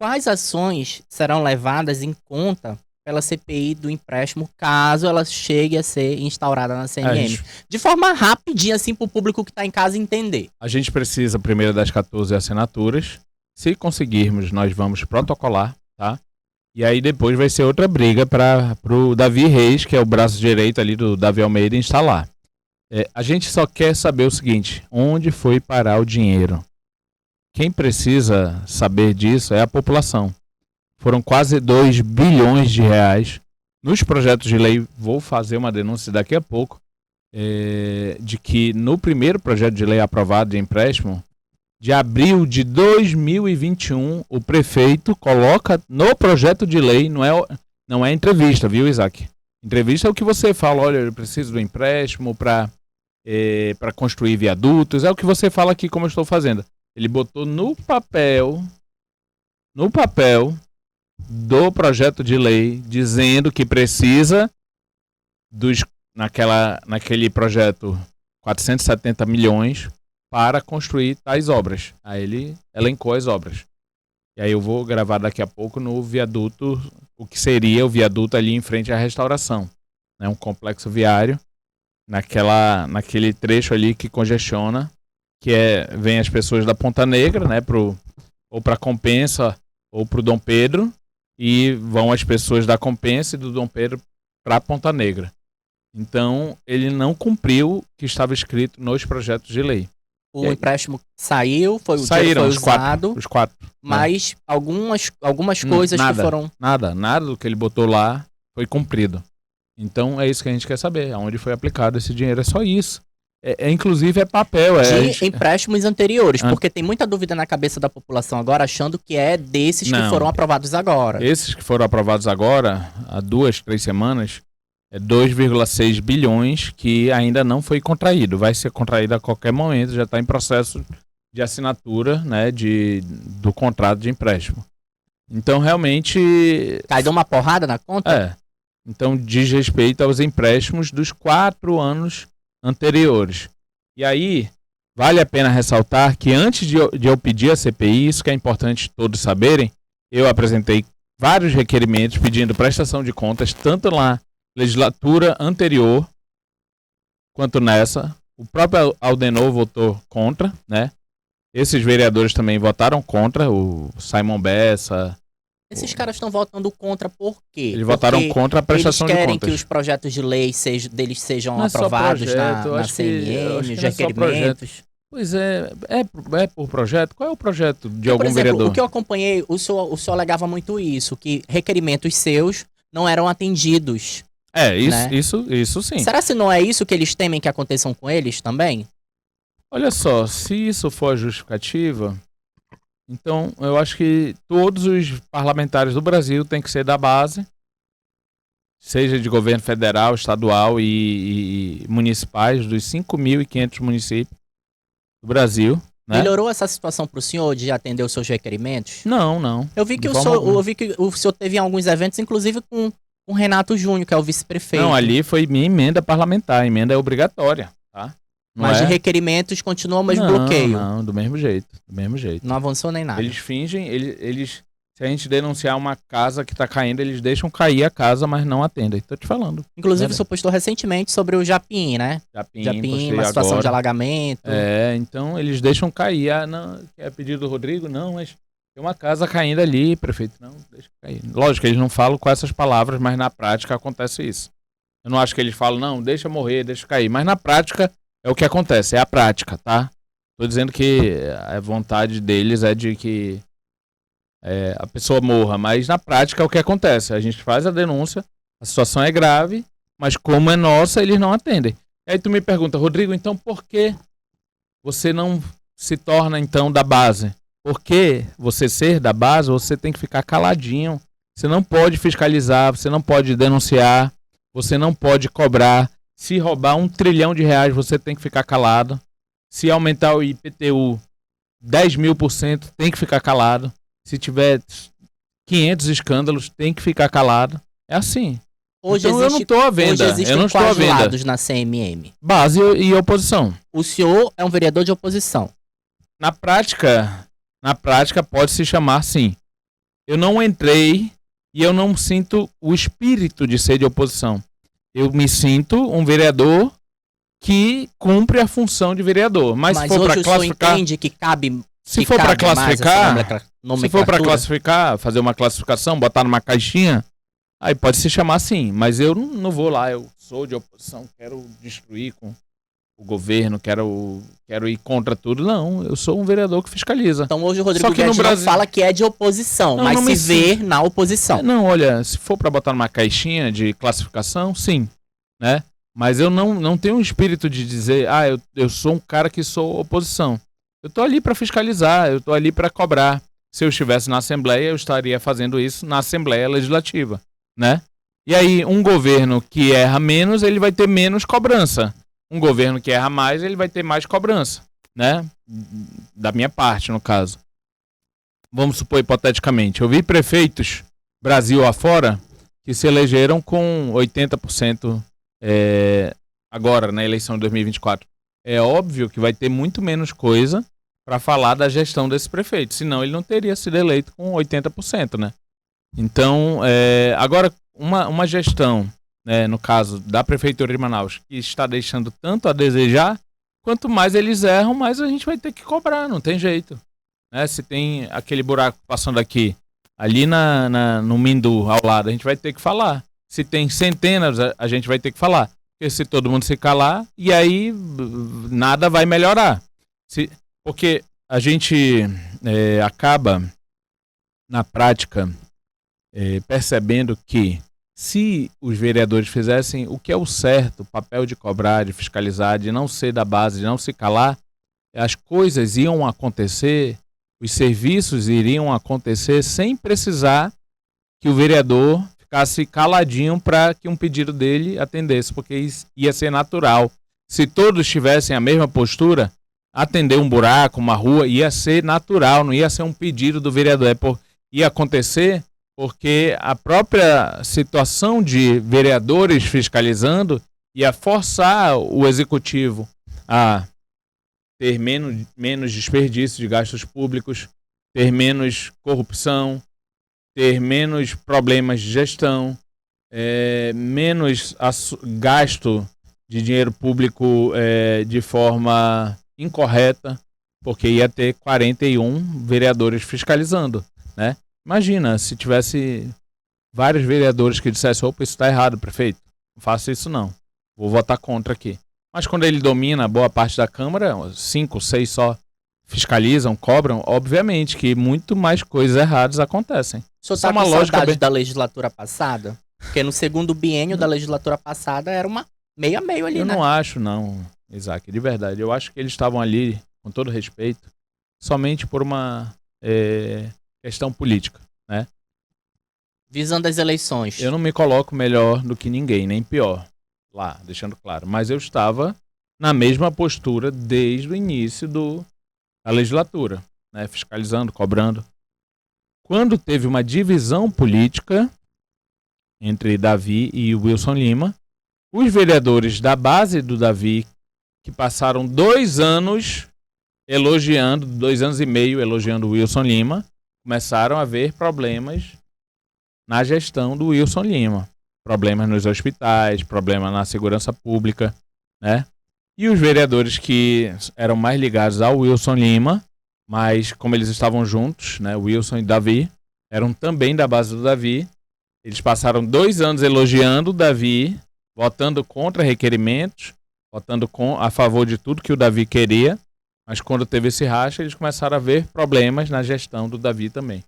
Quais ações serão levadas em conta pela CPI do empréstimo, caso ela chegue a ser instaurada na CMM? De forma rapidinha, assim, para o público que está em casa entender. A gente precisa primeiro das 14 assinaturas. Se conseguirmos, nós vamos protocolar, tá? E aí depois vai ser outra briga para o Davi Reis, que é o braço direito ali do Davi Almeida, instalar. A gente só quer saber o seguinte: onde foi parar o dinheiro? Quem precisa saber disso é a população. Foram quase 2 bilhões de reais nos projetos de lei. Vou fazer uma denúncia daqui a pouco, de que no primeiro projeto de lei aprovado de empréstimo, de abril de 2021, o prefeito coloca no projeto de lei, não é entrevista, viu, Isaac? Entrevista é o que você fala: olha, eu preciso do empréstimo para construir viadutos, é o que você fala aqui, como eu estou fazendo. Ele botou no papel do projeto de lei, dizendo que precisa naquele projeto 470 milhões para construir tais obras. Aí ele elencou as obras. E aí eu vou gravar daqui a pouco no viaduto, o que seria o viaduto ali em frente à Restauração. Um complexo viário, naquele trecho ali que congestiona, vem as pessoas da Ponta Negra, né, ou para Compensa ou para o Dom Pedro, e vão as pessoas da Compensa e do Dom Pedro para a Ponta Negra. Então, ele não cumpriu o que estava escrito nos projetos de lei. O empréstimo saiu, o dinheiro foi usado, os quatro. Mas algumas coisas que foram... Nada do que ele botou lá foi cumprido. Então, é isso que a gente quer saber, aonde foi aplicado esse dinheiro, é só isso. Inclusive é papel. De empréstimos anteriores, porque tem muita dúvida na cabeça da população agora, achando que é desses que foram aprovados agora. Esses que foram aprovados agora, há 2-3 semanas, é 2,6 bilhões que ainda não foi contraído. Vai ser contraído a qualquer momento, já está em processo de assinatura, né, do contrato de empréstimo. Então, realmente... Caiu uma porrada na conta? Então, diz respeito aos empréstimos dos 4 anos anteriores. E aí, vale a pena ressaltar que antes de eu pedir a CPI, isso que é importante todos saberem, eu apresentei vários requerimentos pedindo prestação de contas, tanto na legislatura anterior quanto nessa. O próprio Aldenor votou contra, né? Esses vereadores também votaram contra, o Simon Bessa. Esses caras estão votando contra por quê? Eles votaram contra a prestação de contas. Eles querem que os projetos de lei deles sejam aprovados na CMM, os requerimentos. Pois é por projeto? Qual é o projeto de algum vereador? O que eu acompanhei, o senhor alegava muito isso, que requerimentos seus não eram atendidos. Isso sim. Será que não é isso que eles temem que aconteçam com eles também? Olha só, se isso for a justificativa... Então, eu acho que todos os parlamentares do Brasil têm que ser da base, seja de governo federal, estadual e municipais, dos 5.500 municípios do Brasil. Né? Melhorou essa situação para o senhor de atender os seus requerimentos? Não. Eu vi que o senhor teve em alguns eventos, inclusive com o Renato Júnior, que é o vice-prefeito. Não, ali foi minha emenda parlamentar, a emenda é obrigatória, tá? Mas de requerimentos continua o mesmo bloqueio. Não, do mesmo jeito. Não avançou nem nada. Eles fingem, se a gente denunciar uma casa que tá caindo, eles deixam cair a casa, mas não atendem. Tô te falando. Inclusive, o senhor postou recentemente sobre o Japim, né? Japim, uma situação agora de alagamento. Então eles deixam cair. Não, é pedido do Rodrigo? Não, mas tem uma casa caindo ali, prefeito. Não, deixa cair. Lógico que eles não falam com essas palavras, mas na prática acontece isso. Eu não acho que eles falam, não, deixa morrer, deixa cair. Mas na prática... é o que acontece, é a prática, tá? Tô dizendo que a vontade deles é de que a pessoa morra, mas na prática é o que acontece. A gente faz a denúncia, a situação é grave, mas como é nossa, eles não atendem. E aí tu me pergunta, Rodrigo, então por que você não se torna então da base? Porque você ser da base, você tem que ficar caladinho. Você não pode fiscalizar, você não pode denunciar, você não pode cobrar. Se roubar R$1 trilhão, você tem que ficar calado. Se aumentar o IPTU 10.000%, tem que ficar calado. Se tiver 500 escândalos, tem que ficar calado. É assim. Hoje então eu não estou à venda. Hoje existem quais lados na CMM? Base e oposição. O senhor é um vereador de oposição. Na prática pode se chamar sim. eu não entrei e eu não sinto o espírito de ser de oposição. Eu me sinto um vereador que cumpre a função de vereador. Mas se for para classificar, entende que cabe. Se for para classificar, fazer uma classificação, botar numa caixinha, aí pode se chamar assim. Mas eu não vou lá, eu sou de oposição, quero destruir com o governo, quero ir contra tudo. Não, eu sou um vereador que fiscaliza. Então hoje o Rodrigo Guedes não fala que é de oposição, mas se vê na oposição. Não, olha, se for para botar numa caixinha de classificação, sim, né? Mas eu não tenho um espírito de dizer, eu sou um cara que sou oposição. Eu tô ali para fiscalizar, eu tô ali para cobrar. Se eu estivesse na Assembleia, eu estaria fazendo isso na Assembleia Legislativa, né? E aí, um governo que erra menos, ele vai ter menos cobrança. Um governo que erra mais, ele vai ter mais cobrança, né? Da minha parte, no caso. Vamos supor, hipoteticamente, eu vi prefeitos, Brasil afora, que se elegeram com 80% agora, na eleição de 2024. É óbvio que vai ter muito menos coisa para falar da gestão desse prefeito, senão ele não teria sido eleito com 80%, né? Então, agora, uma gestão, né, no caso da Prefeitura de Manaus, que está deixando tanto a desejar, quanto mais eles erram, mais a gente vai ter que cobrar, não tem jeito. Né? Se tem aquele buraco passando aqui, ali no Mindu, ao lado, a gente vai ter que falar. Se tem centenas, a gente vai ter que falar. Porque se todo mundo se calar, e aí nada vai melhorar. Porque a gente acaba, na prática, percebendo que se os vereadores fizessem o que é o certo, o papel de cobrar, de fiscalizar, de não ser da base, de não se calar, as coisas iam acontecer, os serviços iriam acontecer sem precisar que o vereador ficasse caladinho para que um pedido dele atendesse, porque ia ser natural. Se todos tivessem a mesma postura, atender um buraco, uma rua, ia ser natural, não ia ser um pedido do vereador. Ia acontecer porque a própria situação de vereadores fiscalizando ia forçar o executivo a ter menos desperdício de gastos públicos, ter menos corrupção, ter menos problemas de gestão, menos gasto de dinheiro público de forma incorreta, porque ia ter 41 vereadores fiscalizando, né? Imagina, se tivesse vários vereadores que dissessem, opa, isso está errado, prefeito, não faça isso não, vou votar contra aqui. Mas quando ele domina boa parte da Câmara, 5, 6 só fiscalizam, cobram, obviamente que muito mais coisas erradas acontecem. O senhor está com saudade da legislatura passada? Porque no segundo biênio da legislatura passada era uma meio a meio ali, né? Eu não acho, não, Isaac, de verdade. Eu acho que eles estavam ali, com todo respeito, somente por uma questão política, né? Visando as eleições. Eu não me coloco melhor do que ninguém, nem pior, lá, deixando claro. Mas eu estava na mesma postura desde o início da legislatura, né? Fiscalizando, cobrando. Quando teve uma divisão política entre Davi e Wilson Lima, os vereadores da base do Davi, que passaram 2 anos elogiando, 2 anos e meio elogiando o Wilson Lima, começaram a ver problemas na gestão do Wilson Lima. Problemas nos hospitais, problemas na segurança pública, né? E os vereadores que eram mais ligados ao Wilson Lima, mas como eles estavam juntos, né, Wilson e Davi, eram também da base do Davi. Eles passaram 2 anos elogiando o Davi, votando contra requerimentos, votando a favor de tudo que o Davi queria, mas quando teve esse racha, eles começaram a ver problemas na gestão do Davi também.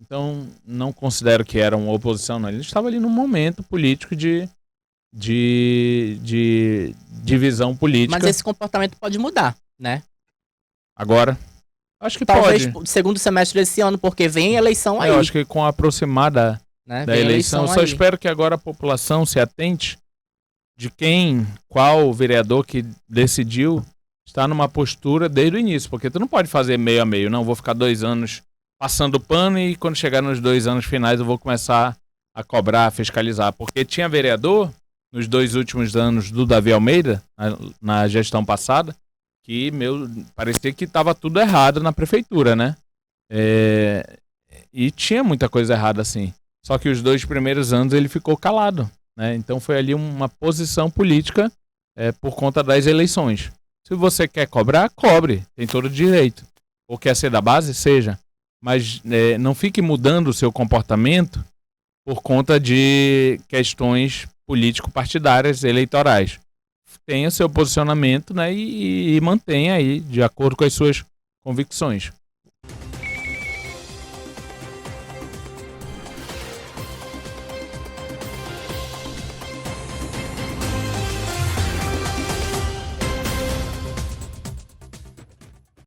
Então, não considero que era uma oposição, não. Ele estava ali num momento político de divisão política. Mas esse comportamento pode mudar, né? Agora, acho que talvez pode. Segundo semestre desse ano, porque vem eleição aí. Eu acho que com a aproximada da eleição, só espero que agora a população se atente de qual vereador que decidiu estar numa postura desde o início, porque tu não pode fazer meio a meio, não, vou ficar 2 anos passando pano e quando chegar nos 2 anos finais eu vou começar a cobrar, a fiscalizar, porque tinha vereador nos 2 últimos anos do Davi Almeida, na gestão passada, que parecia que estava tudo errado na prefeitura, né? E tinha muita coisa errada assim. Só que os 2 primeiros anos ele ficou calado, né? Então foi ali uma posição política por conta das eleições. Se você quer cobrar, cobre, tem todo o direito. Ou quer ser da base, seja. Mas não fique mudando o seu comportamento por conta de questões político-partidárias eleitorais. Tenha seu posicionamento, né, e mantenha aí de acordo com as suas convicções.